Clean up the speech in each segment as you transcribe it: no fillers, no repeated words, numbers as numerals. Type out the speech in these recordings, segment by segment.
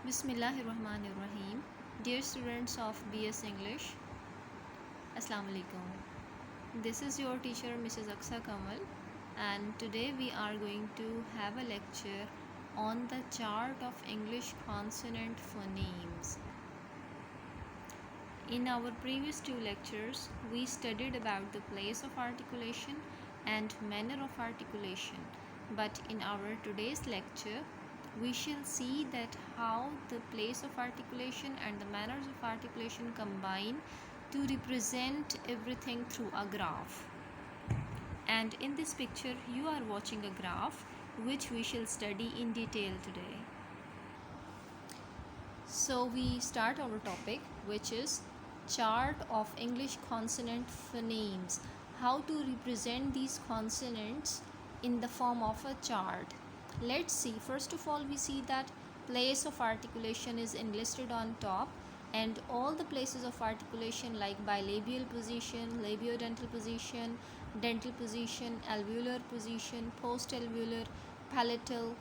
Bismillahirrahmanirrahim. Dear students of BS English, Assalamu alaikum. This is your teacher Mrs. Aksa Kamal, and today we are going to have a lecture on the chart of English consonant phonemes. In our previous two lectures, we studied about the place of articulation and manner of articulation, but in our today's lecture, we shall see that how the place of articulation and the manners of articulation combine to represent everything through a graph. And in this picture, you are watching a graph which we shall study in detail today. So we start our topic, which is chart of English consonant phonemes. How to represent these consonants in the form of a chart. Let's see. First of all, we see that place of articulation is enlisted on top, and all the places of articulation like bilabial position, labiodental position, dental position, alveolar position, postalveolar, palatal,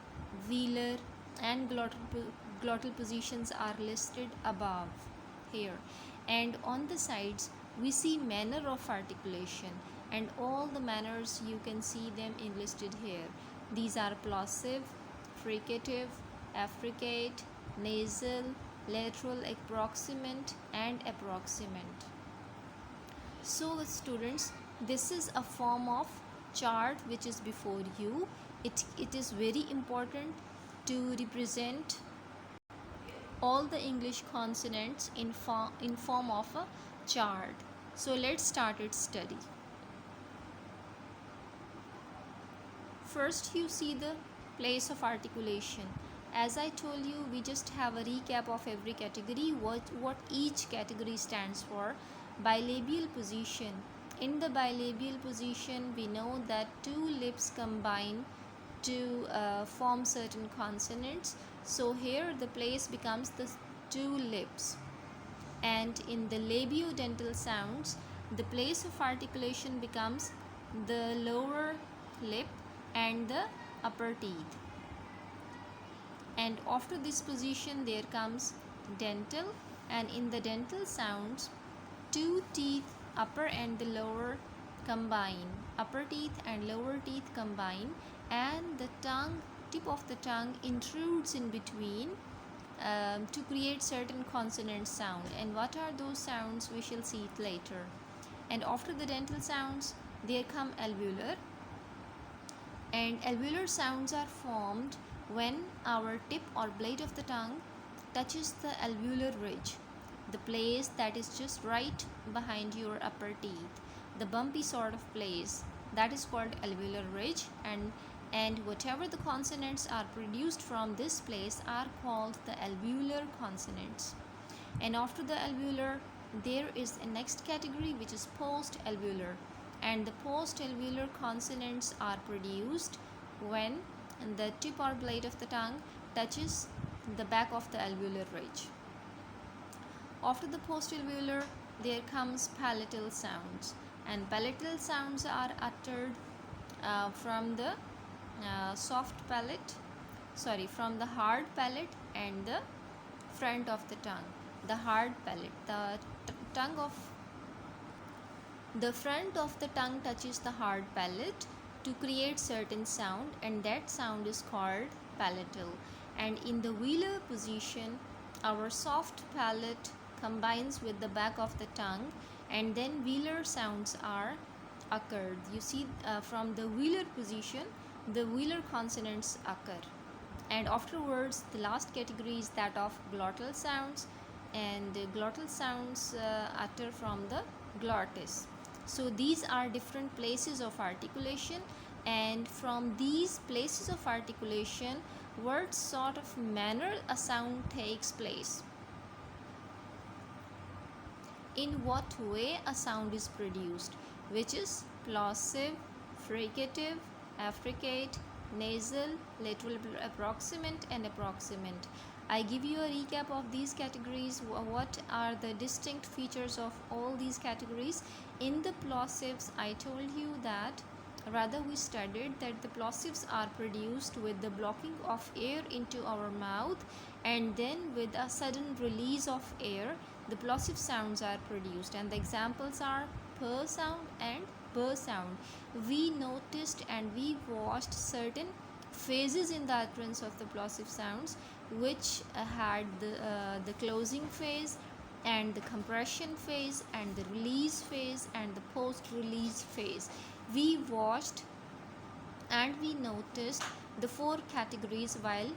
velar, and glottal positions are listed above here. And on the sides we see manner of articulation, and all the manners you can see them enlisted here. These are plosive, fricative, affricate, nasal, lateral, approximant, and approximant. So students, this is a form of chart which is before you. It is very important to represent all the English consonants in form of a chart. So let's start its study. First, you see the place of articulation. As I told you, we just have a recap of every category, what each category stands for. Bilabial position. In the bilabial position, we know that two lips combine to form certain consonants. So here the place becomes the two lips. And in the labiodental sounds, the place of articulation becomes the lower lip and the upper teeth. And after this position there comes dental, and in the dental sounds, two teeth, upper and the lower, combine. Upper teeth and lower teeth combine, and the tip of the tongue intrudes in between to create certain consonant sound. And what are those sounds? We shall see it later. And after the dental sounds there come alveolar, and alveolar sounds are formed when our tip or blade of the tongue touches the alveolar ridge, the place that is just right behind your upper teeth, the bumpy sort of place, that is called alveolar ridge. And whatever the consonants are produced from this place are called the alveolar consonants. And after the alveolar there is a next category which is post-alveolar, and the post-alveolar consonants are produced when the tip or blade of the tongue touches the back of the alveolar ridge. After the post-alveolar there comes palatal sounds, and palatal sounds are uttered from the from the hard palate and the front of the tongue. The hard palate, the front of the tongue touches the hard palate to create certain sound, and that sound is called palatal. And in the velar position, our soft palate combines with the back of the tongue, and then velar sounds are occurred. You see, from the velar position the velar consonants occur. And afterwards the last category is that of glottal sounds, and glottal sounds utter from the glottis. So these are different places of articulation, and from these places of articulation what sort of manner a sound takes place, in what way a sound is produced, which is plosive, fricative, affricate, nasal, lateral, approximant, and approximant. I give you a recap of these categories. What are the distinct features of all these categories? In the plosives, I told you that Rather, we studied that the plosives are produced with the blocking of air into our mouth, and then with a sudden release of air, the plosive sounds are produced. And the examples are p sound and b sound. We noticed and we watched certain phases in the utterance of the plosive sounds, which had the closing phase and the compression phase and the release phase and the post release phase. We watched and we noticed the four categories while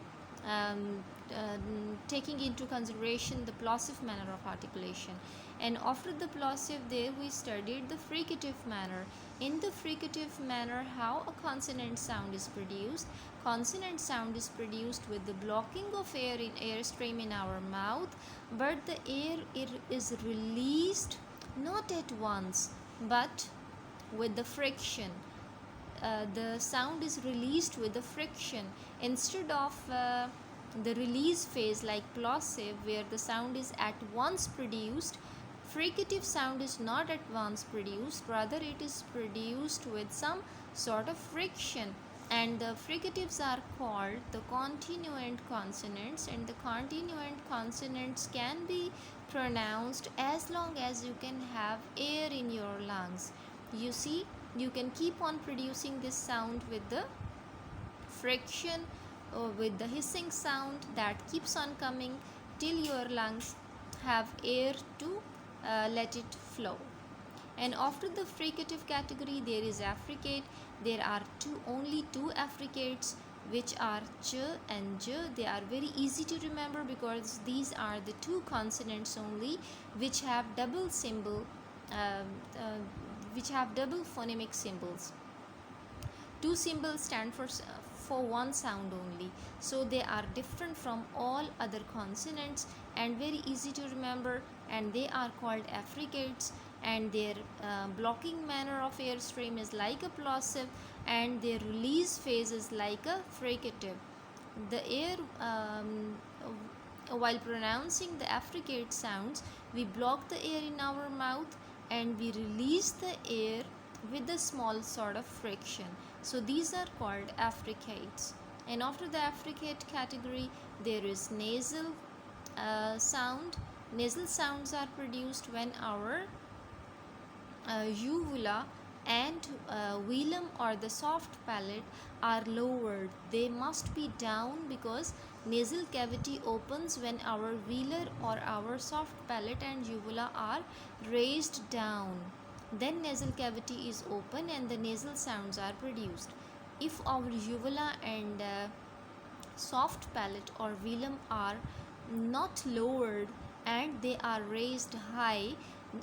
taking into consideration the plosive manner of articulation. And after the plosive, there we studied the fricative manner. In the fricative manner, how a consonant sound is produced. Consonant sound is produced with the blocking of air in airstream in our mouth, but the air is released not at once but with the friction. The sound is released with the friction instead of the release phase like plosive, where the sound is at once produced. Fricative sound is not at once produced, rather it is produced with some sort of friction, and the fricatives are called the continuant consonants, and the continuant consonants can be pronounced as long as you can have air in your lungs. You see, you can keep on producing this sound with the friction or with the hissing sound that keeps on coming till your lungs have air to let it flow. And after the fricative category, there is affricate. There are only two affricates, which are ch and j. They are very easy to remember because these are the two consonants only which have double symbol, which have double phonemic symbols. Two symbols stand for one sound only, so they are different from all other consonants and very easy to remember, and they are called affricates, and their blocking manner of airstream is like a plosive, and their release phase is like a fricative. The air while pronouncing the affricate sounds, we block the air in our mouth and we release the air with a small sort of friction. So these are called affricates. And after the affricate category, there is nasal sound. Nasal sounds are produced when our uvula and velum or the soft palate are lowered. They must be down because nasal cavity opens when our velar or our soft palate and uvula are raised down. Then nasal cavity is open and the nasal sounds are produced. If our uvula and soft palate or velum are not lowered and they are raised high,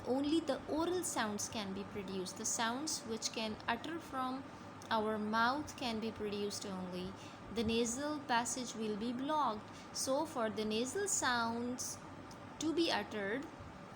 only the oral sounds can be produced. The sounds which can utter from our mouth can be produced only. The nasal passage will be blocked. So for the nasal sounds to be uttered,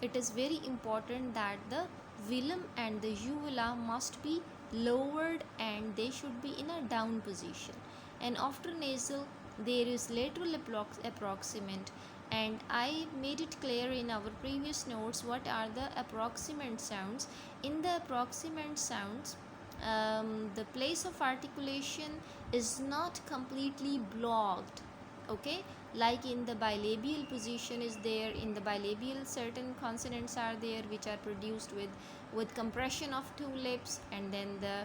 it is very important that the velum and the uvula must be lowered and they should be in a down position. And after nasal, there is lateral approximant, and I made it clear in our previous notes what are the approximant sounds. In the approximant sounds, the place of articulation is not completely blocked, okay, like in the bilabial position is there. In the bilabial, certain consonants are there which are produced with compression of two lips, and then the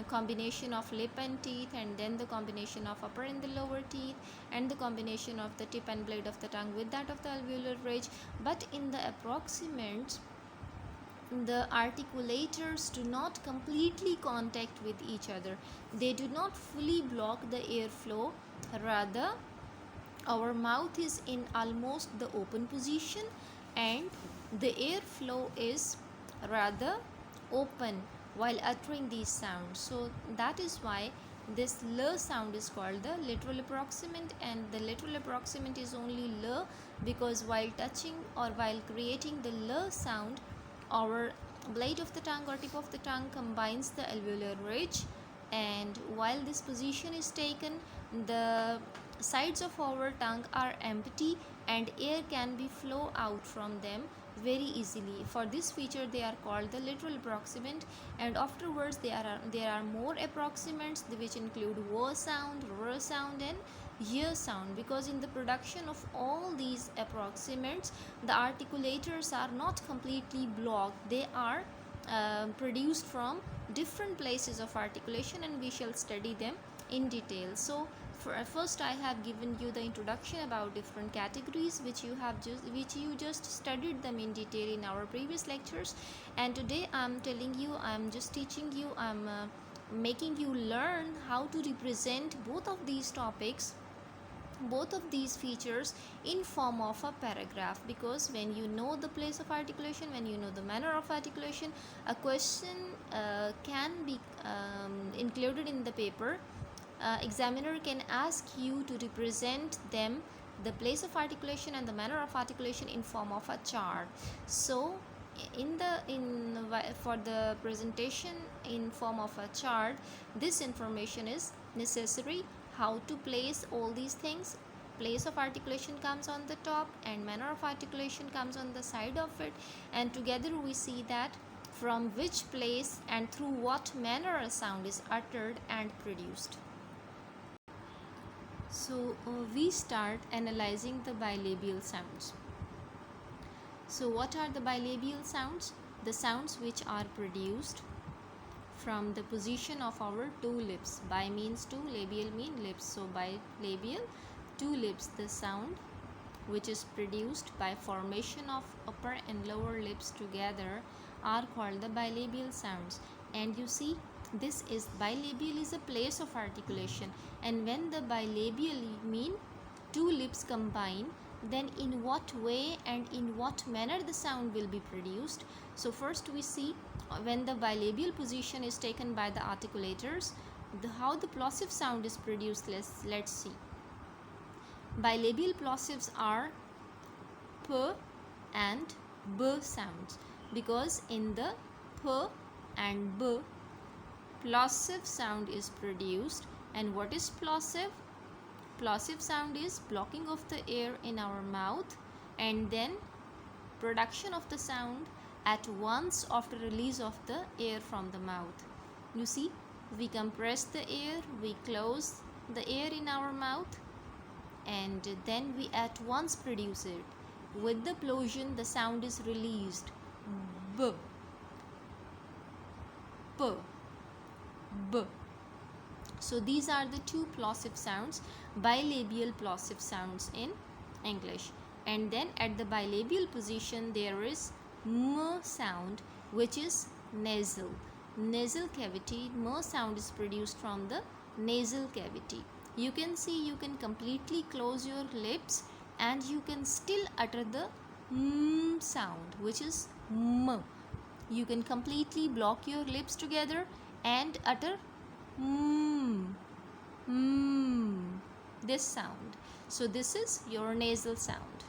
combination of lip and teeth, and then the combination of upper and the lower teeth, and the combination of the tip and blade of the tongue with that of the alveolar ridge. But in the approximants, the articulators do not completely contact with each other. They do not fully block the airflow. Rather, our mouth is in almost the open position and the airflow is rather open while uttering these sounds. So that is why this l sound is called the lateral approximant, and the lateral approximant is only l because while touching or while creating the l sound, our blade of the tongue or tip of the tongue combines the alveolar ridge, and while this position is taken, the sides of our tongue are empty and air can be flow out from them very easily. For this feature they are called the literal approximant, and afterwards there are more approximants which include w sound, r sound and y sound, because in the production of all these approximants the articulators are not completely blocked. They are produced from different places of articulation, and we shall study them in detail. So first I have given you the introduction about different categories which you just studied them in detail in our previous lectures, and today I'm telling you, I'm just teaching you, I'm making you learn how to represent both of these topics, both of these features in form of a paragraph, because when you know the place of articulation, when you know the manner of articulation, a question can be included in the paper. Examiner can ask you to represent them, the place of articulation and the manner of articulation, in form of a chart. So for the presentation in form of a chart, this information is necessary. How to place all these things: place of articulation comes on the top and manner of articulation comes on the side of it, and together we see that from which place and through what manner a sound is uttered and produced. So we start analyzing the bilabial sounds. So what are the bilabial sounds? The sounds which are produced from the position of our two lips. Bi means two, labial mean lips. So bilabial, two lips, the sound which is produced by formation of upper and lower lips together are called the bilabial sounds. And you see, this is bilabial is a place of articulation, and when the bilabial mean two lips combine, then in what way and in what manner the sound will be produced. So first we see when the bilabial position is taken by the articulators, how the plosive sound is produced. Let's see. Bilabial plosives are p and b sounds, because in the p and b plosive sound is produced. And what is plosive? Plosive sound is blocking of the air in our mouth and then production of the sound at once after release of the air from the mouth. You see, we compress the air, we close the air in our mouth, and then we at once produce it. With the plosion, the sound is released. B, p, b. So these are the two plosive sounds, bilabial plosive sounds in English. And then at the bilabial position there is m sound, which is nasal. Nasal cavity, m sound is produced from the nasal cavity. You can see, you can completely close your lips and you can still utter the m sound, which is m. You can completely block your lips together and utter this sound. So this is your nasal sound.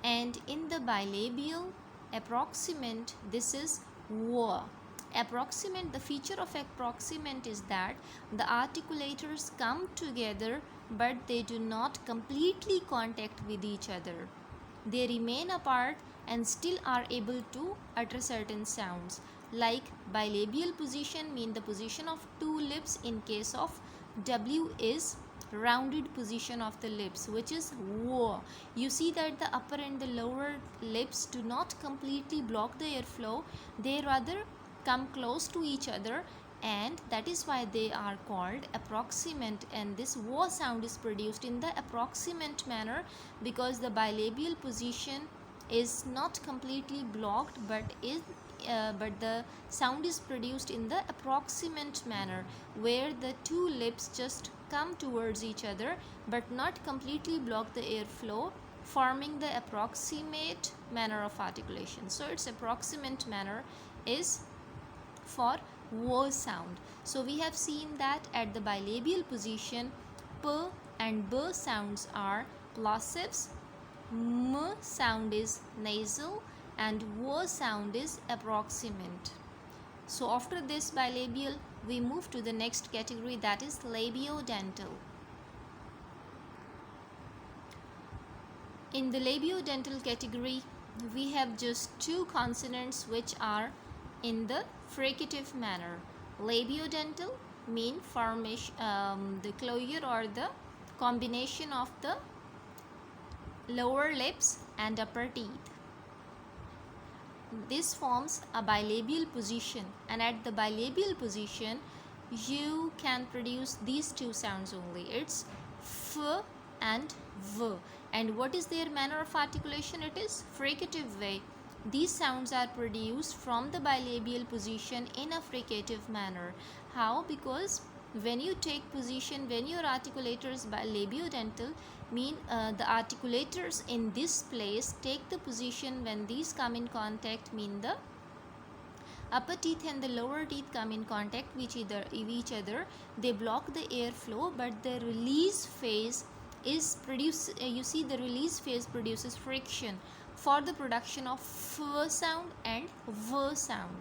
And in the bilabial approximant, this is w. Approximant, the feature of approximant is that the articulators come together but they do not completely contact with each other. They remain apart and still are able to utter certain sounds. Like bilabial position mean the position of two lips. In case of W is rounded position of the lips, which is w. You see that the upper and the lower lips do not completely block the airflow. They rather come close to each other, and that is why they are called approximant. And this w sound is produced in the approximant manner because the bilabial position is not completely blocked, but the sound is produced in the approximant manner, where the two lips just come towards each other but not completely block the airflow, forming the approximate manner of articulation. So its approximant manner is for w sound. So we have seen that at the bilabial position, p and b sounds are plosives, m sound is nasal, and w sound is approximant. So after this bilabial, we move to the next category, that is labiodental. In the labiodental category, we have just two consonants which are in the fricative manner. Labiodental mean formation, the closure or the combination of the lower lips and upper teeth. This forms a bilabial position, and at the bilabial position you can produce these two sounds only. It's f and v. And what is their manner of articulation? It is fricative way. These sounds are produced from the bilabial position in a fricative manner. How? Because when you take position, when your articulators labiodental mean the articulators in this place take the position when these come in contact, mean the upper teeth and the lower teeth come in contact with each other. They block the airflow, but the release phase is you see the release phase produces friction for the production of f sound and v sound.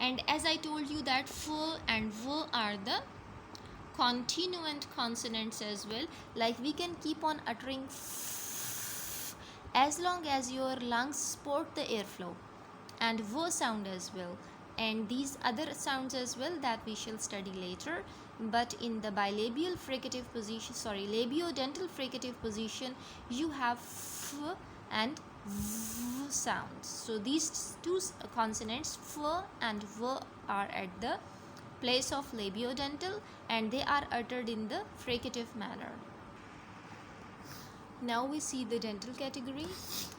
And as I told you that f and v are the continuant consonants as well. Like we can keep on uttering f as long as your lungs support the airflow, and v sound as well, and these other sounds as well that we shall study later. But in the bilabial fricative position, labiodental fricative position, you have f and v sounds. So these two consonants f and v are at the place of labiodental, and they are uttered in the fricative manner. Now we see the dental category.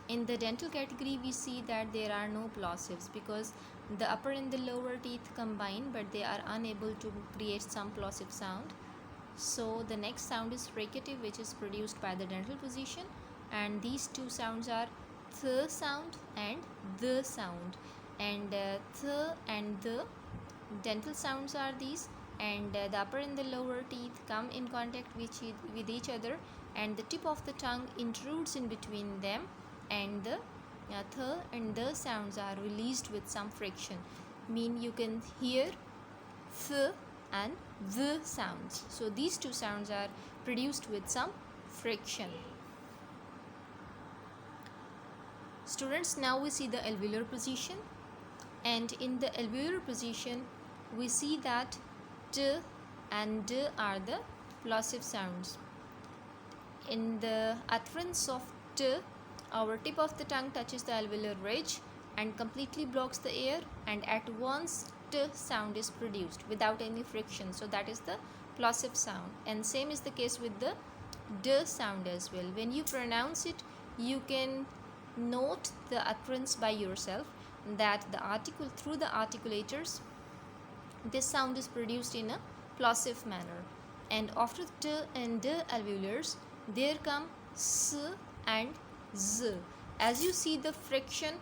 In the dental category, we see that there are no plosives because the upper and the lower teeth combine, but they are unable to create some plosive sound. So the next sound is fricative, which is produced by the dental position, and these two sounds are th sound and the sound, and th and the dental sounds are these, and the upper and the lower teeth come in contact with each other, and the tip of the tongue intrudes in between them, and the th and the sounds are released with some friction. Mean you can hear th and the sounds. So these two sounds are produced with some friction. Students, now we see the alveolar position, and in the alveolar position we see that t and d are the plosive sounds. In the utterance of t, our tip of the tongue touches the alveolar ridge and completely blocks the air, and at once t sound is produced without any friction. So that is the plosive sound, and same is the case with the d sound as well. When you pronounce it, you can note the utterance by yourself, that the article through the articulators this sound is produced in a plosive manner. And after t and d alveolars, there come s and z. As you see the friction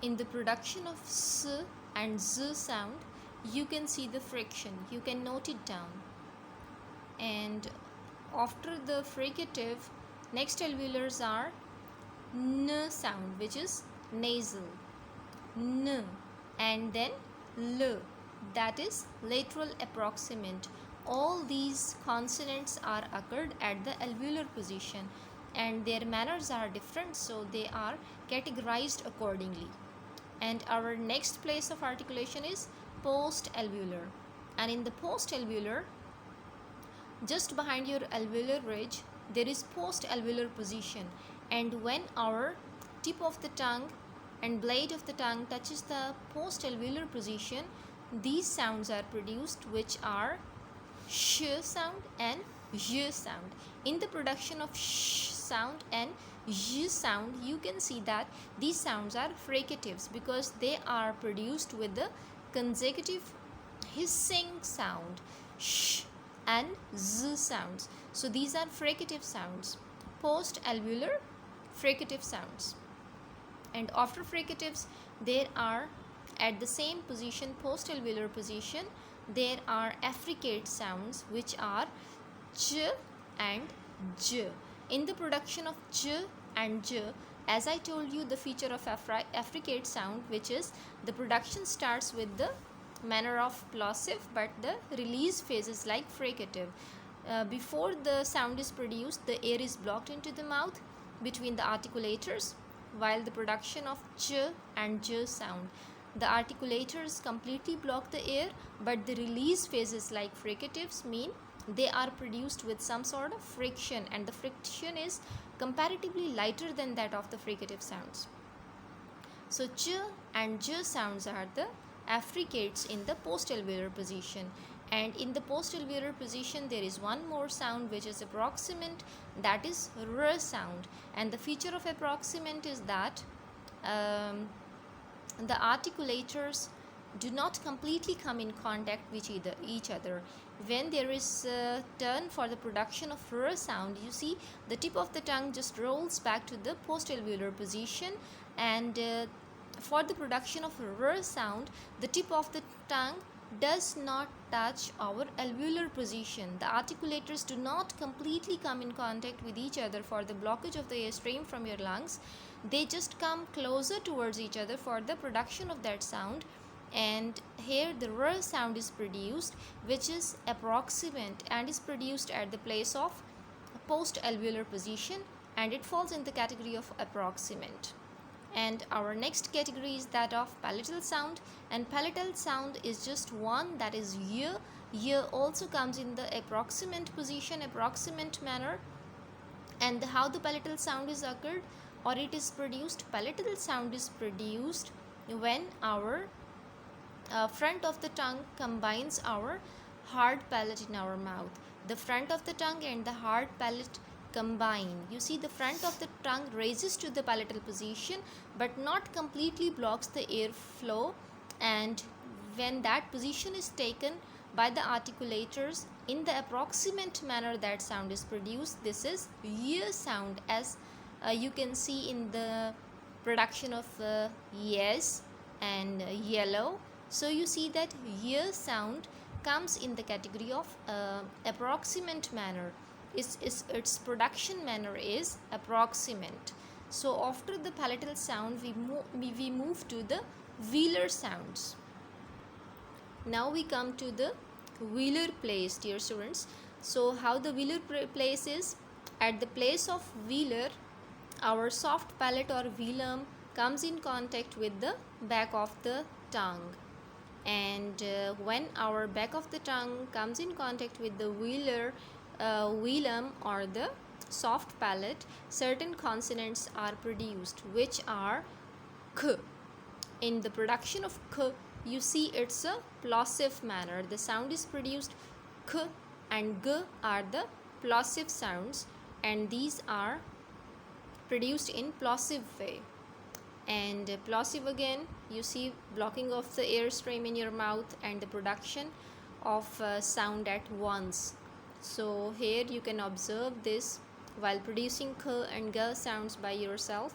in the production of s and z sound, you can see the friction, you can note it down. And after the fricative, next alveolars are n sound, which is nasal, n, and then l, that is lateral approximant. All these consonants are occurred at the alveolar position, and their manners are different, so they are categorized accordingly. And our next place of articulation is post alveolar, and in the post alveolar, just behind your alveolar ridge, there is post alveolar position, and when our tip of the tongue and blade of the tongue touches the post alveolar position, these sounds are produced, which are sh sound and j sound. In the production of sh sound and j sound, you can see that these sounds are fricatives because they are produced with the consecutive hissing sound, sh and z sounds. So these are fricative sounds, post alveolar fricative sounds. And after fricatives, there are at the same position, post alveolar position, there are affricate sounds, which are ch and j. In the production of ch and j, as I told you, the feature of affricate sound, which is the production starts with the manner of plosive, but the release phase is like fricative. before the sound is produced, the air is blocked into the mouth between the articulators while the production of ch and j sound. The articulators completely block the air, but the release phases like fricatives mean they are produced with some sort of friction, and the friction is comparatively lighter than that of the fricative sounds. So ch and j sounds are the affricates in the post-alveolar position, and in the post-alveolar position there is one more sound which is approximant, that is r sound. And the feature of approximant is that the articulators do not completely come in contact with each other. When there is a turn for the production of r sound, you see the tip of the tongue just rolls back to the post-alveolar position, and for the production of r sound, the tip of the tongue does not touch our alveolar position. The articulators do not completely come in contact with each other for the blockage of the airstream from your lungs. They just come closer towards each other for the production of that sound, and here the r sound is produced, which is approximant and is produced at the place of post-alveolar position, and it falls in the category of approximant. And our next category is that of palatal sound, and palatal sound is just one, that is y. Y also comes in the approximant position, approximant manner. And how the palatal sound is occurred or it is produced? Palatal sound is produced when our front of the tongue combines our hard palate in our mouth. The front of the tongue and the hard palate combine. You see, the front of the tongue raises to the palatal position but not completely blocks the airflow, and when that position is taken by the articulators in the approximant manner, that sound is produced. This is y sound, as you can see in the production of yes and yellow. So you see that y sound comes in the category of approximant manner. Its production manner is approximant. So after the palatal sound, we move to the velar sounds. Now we come to the velar place, dear students. So how the velar place is? At the place of velar, our soft palate or velum comes in contact with the back of the tongue, and when our back of the tongue comes in contact with the velar velum or the soft palate, certain consonants are produced which are k. In the production of k, you see it's a plosive manner. The sound is produced k, and g are the plosive sounds, and these are produced in plosive way. And plosive again, you see blocking of the airstream in your mouth and the production of sound at once. So here you can observe this while producing k and g sounds by yourself.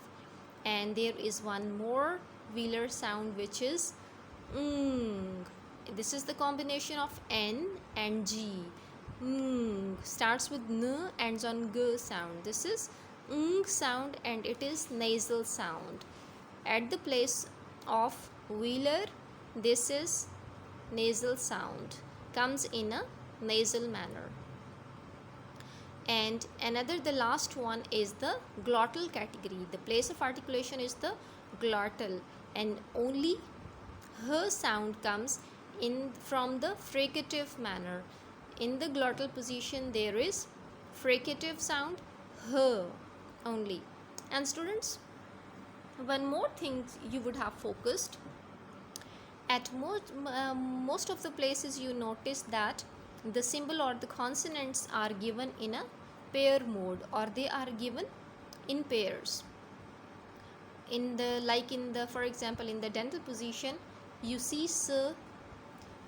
And there is one more velar sound which is ng. This is the combination of n and g. Ng starts with n, ends on g sound. This is ng sound, and it is nasal sound. At the place of velar, this is nasal sound, comes in a nasal manner. And the last one is the glottal category. The place of articulation is the glottal, and only h sound comes in from the fricative manner. In the glottal position, there is fricative sound, h only. And students, one more thing you would have focused, at most of the places you notice that the symbol or the consonants are given in a pair mode, or they are given in pairs. For example, in the dental position, you see s.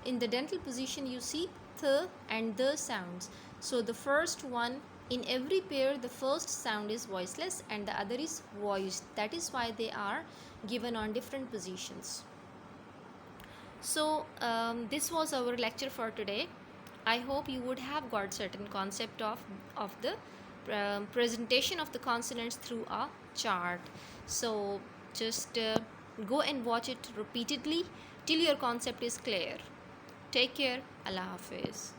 In the dental position, you see th and the sounds. So the first one, in every pair, the first sound is voiceless and the other is voiced. That is why they are given on different positions. So this was our lecture for today. I hope you would have got certain concept of the presentation of the consonants through a chart. So just go and watch it repeatedly till your concept is clear. Take care. Allah Hafiz.